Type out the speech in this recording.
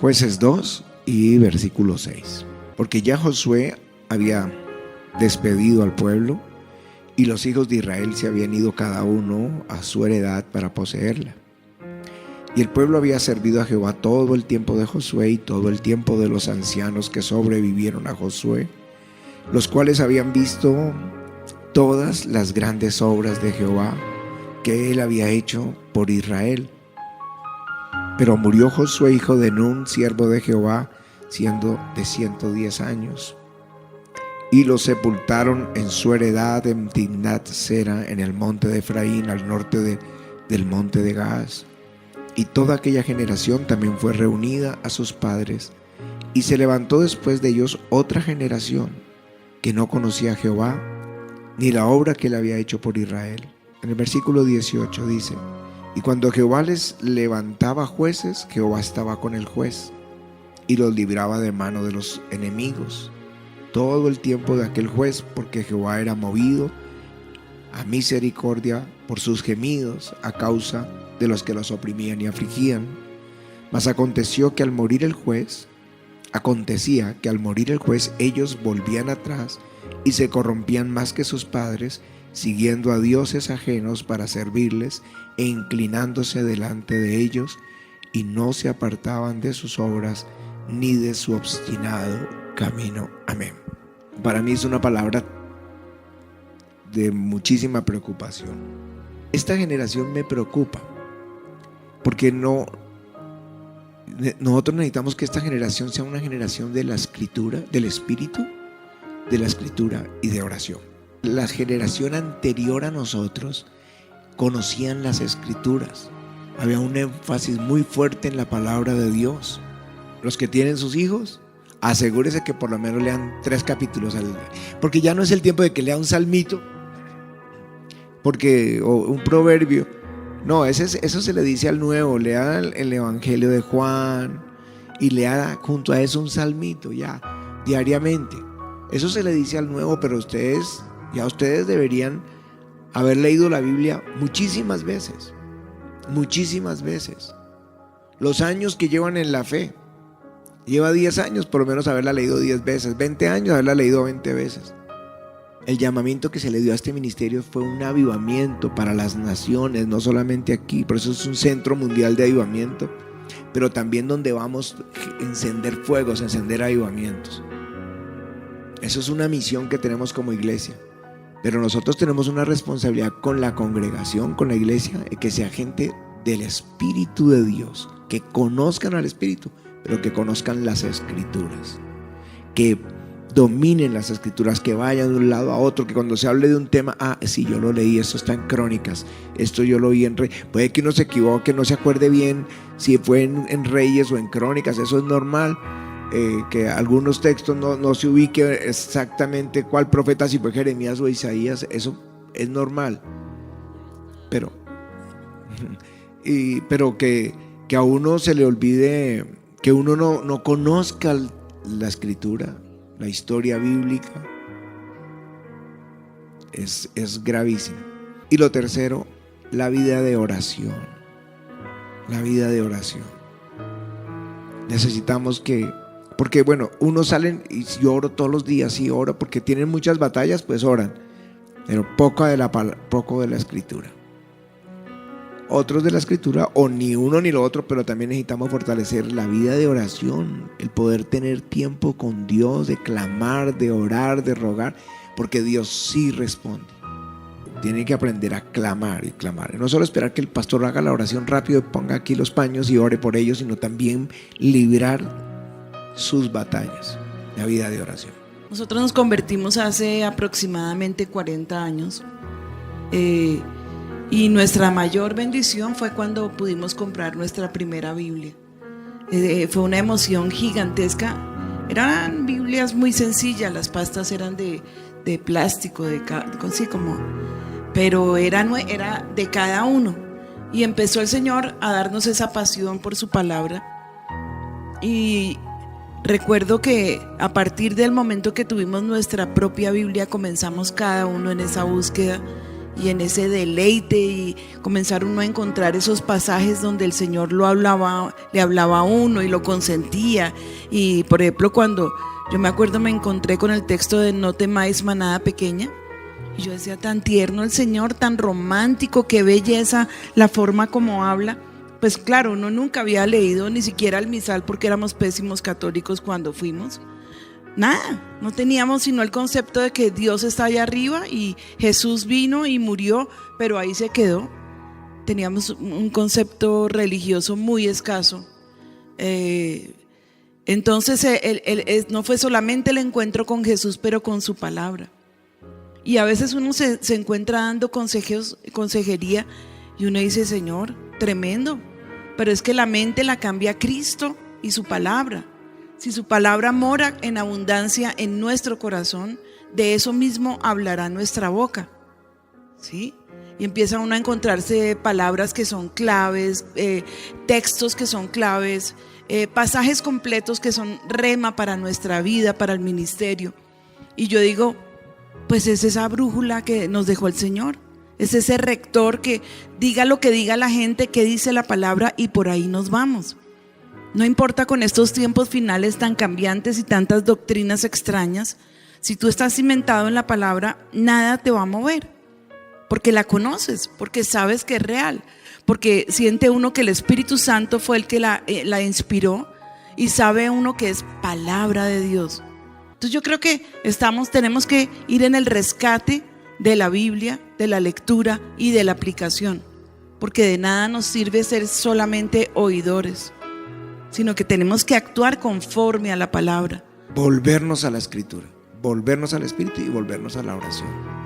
Jueces 2 y versículo 6. Porque ya Josué había despedido al pueblo y los hijos de Israel se habían ido cada uno a su heredad para poseerla. Y el pueblo había servido a Jehová todo el tiempo de Josué y todo el tiempo de los ancianos que sobrevivieron a Josué, los cuales habían visto todas las grandes obras de Jehová que él había hecho por Israel. Pero murió Josué, hijo de Nun, siervo de Jehová, siendo de 110 años. Y lo sepultaron en su heredad en Timnat Sera, en el monte de Efraín, al norte del monte de Gaas. Y toda aquella generación también fue reunida a sus padres. Y se levantó después de ellos otra generación que no conocía a Jehová, ni la obra que él había hecho por Israel. En el versículo 18 dice: y cuando Jehová les levantaba jueces, Jehová estaba con el juez y los libraba de mano de los enemigos todo el tiempo de aquel juez, porque Jehová era movido a misericordia por sus gemidos a causa de los que los oprimían y afligían. Mas acontecía que al morir el juez, ellos volvían atrás y se corrompían más que sus padres, siguiendo a dioses ajenos para servirles e inclinándose delante de ellos, y no se apartaban de sus obras ni de su obstinado camino. Amén. Para mí es una palabra de muchísima preocupación. Esta generación me preocupa porque nosotros necesitamos que esta generación sea una generación de la escritura, del espíritu, de la escritura y de oración. La generación anterior a nosotros conocían las escrituras. Había un énfasis muy fuerte en la palabra de Dios. Los que tienen sus hijos, asegúrese que por lo menos lean 3 capítulos al día, porque ya no es el tiempo de que lea un salmito, o un proverbio. No, eso se le dice al nuevo. Lea el Evangelio de Juan y lea junto a eso un salmito ya diariamente. Eso se le dice al nuevo, pero ustedes deberían haber leído la Biblia muchísimas veces. Los años que llevan en la fe. Lleva 10 años por lo menos haberla leído 10 veces, 20 años haberla leído 20 veces. El llamamiento que se le dio a este ministerio fue un avivamiento para las naciones, no solamente aquí. Por eso es un centro mundial de avivamiento, pero también donde vamos a encender fuegos, a encender avivamientos. Eso es una misión que tenemos como iglesia. Pero nosotros tenemos una responsabilidad con la congregación, con la iglesia, que sea gente del Espíritu de Dios, que conozcan al Espíritu, pero que conozcan las Escrituras, que dominen las Escrituras, que vayan de un lado a otro, que cuando se hable de un tema, sí, yo lo leí, esto está en Crónicas, esto yo lo vi en Reyes. Puede que uno se equivoque, no se acuerde bien si fue en Reyes o en Crónicas, eso es normal. Que algunos textos no se ubique exactamente cuál profeta, si fue Jeremías o Isaías, eso es normal, pero que a uno se le olvide, que uno no conozca la escritura, la historia bíblica, es gravísimo. Y lo tercero, la vida de oración. Necesitamos porque unos salen y yo oro todos los días, sí oro, porque tienen muchas batallas, pues oran, pero poco de la escritura. Otros de la escritura, o ni uno ni lo otro, pero también necesitamos fortalecer la vida de oración, el poder tener tiempo con Dios, de clamar, de orar, de rogar, porque Dios sí responde. Tienen que aprender a clamar y clamar. No solo esperar que el pastor haga la oración rápido y ponga aquí los paños y ore por ellos, sino también librar sus batallas, la vida de oración. Nosotros nos convertimos hace aproximadamente 40 años y nuestra mayor bendición fue cuando pudimos comprar nuestra primera Biblia. Fue una emoción gigantesca. Eran Biblias muy sencillas, las pastas eran de plástico, pero era de cada uno, y empezó el Señor a darnos esa pasión por su palabra. Y recuerdo que a partir del momento que tuvimos nuestra propia Biblia, comenzamos cada uno en esa búsqueda y en ese deleite, y comenzar uno a encontrar esos pasajes donde el Señor le hablaba a uno y lo consentía. Y por ejemplo, cuando yo me acuerdo, me encontré con el texto de no temáis, manada pequeña, y yo decía, tan tierno el Señor, tan romántico, qué belleza la forma como habla. Pues claro, uno nunca había leído ni siquiera el misal, porque éramos pésimos católicos cuando fuimos. Nada, no teníamos sino el concepto de que Dios está allá arriba y Jesús vino y murió, pero ahí se quedó. Teníamos un concepto religioso muy escaso. Entonces no fue solamente el encuentro con Jesús, pero con su palabra. Y a veces uno se encuentra dando consejería y uno dice, Señor, tremendo, pero es que la mente la cambia Cristo y su palabra. Si su palabra mora en abundancia en nuestro corazón, de eso mismo hablará nuestra boca, ¿sí? Y empieza uno a encontrarse palabras que son claves, textos que son claves, pasajes completos que son rema para nuestra vida, para el ministerio. Y yo digo, pues es esa brújula que nos dejó el Señor, es ese rector que diga lo que diga la gente, que dice la palabra, y por ahí nos vamos. No importa con estos tiempos finales tan cambiantes y tantas doctrinas extrañas, si tú estás cimentado en la palabra, nada te va a mover, porque la conoces, porque sabes que es real, porque siente uno que el Espíritu Santo fue el que la inspiró, y sabe uno que es palabra de Dios. Entonces yo creo que tenemos que ir en el rescate de la Biblia, de la lectura y de la aplicación, porque de nada nos sirve ser solamente oidores, sino que tenemos que actuar conforme a la palabra. Volvernos a la Escritura, volvernos al Espíritu y volvernos a la oración.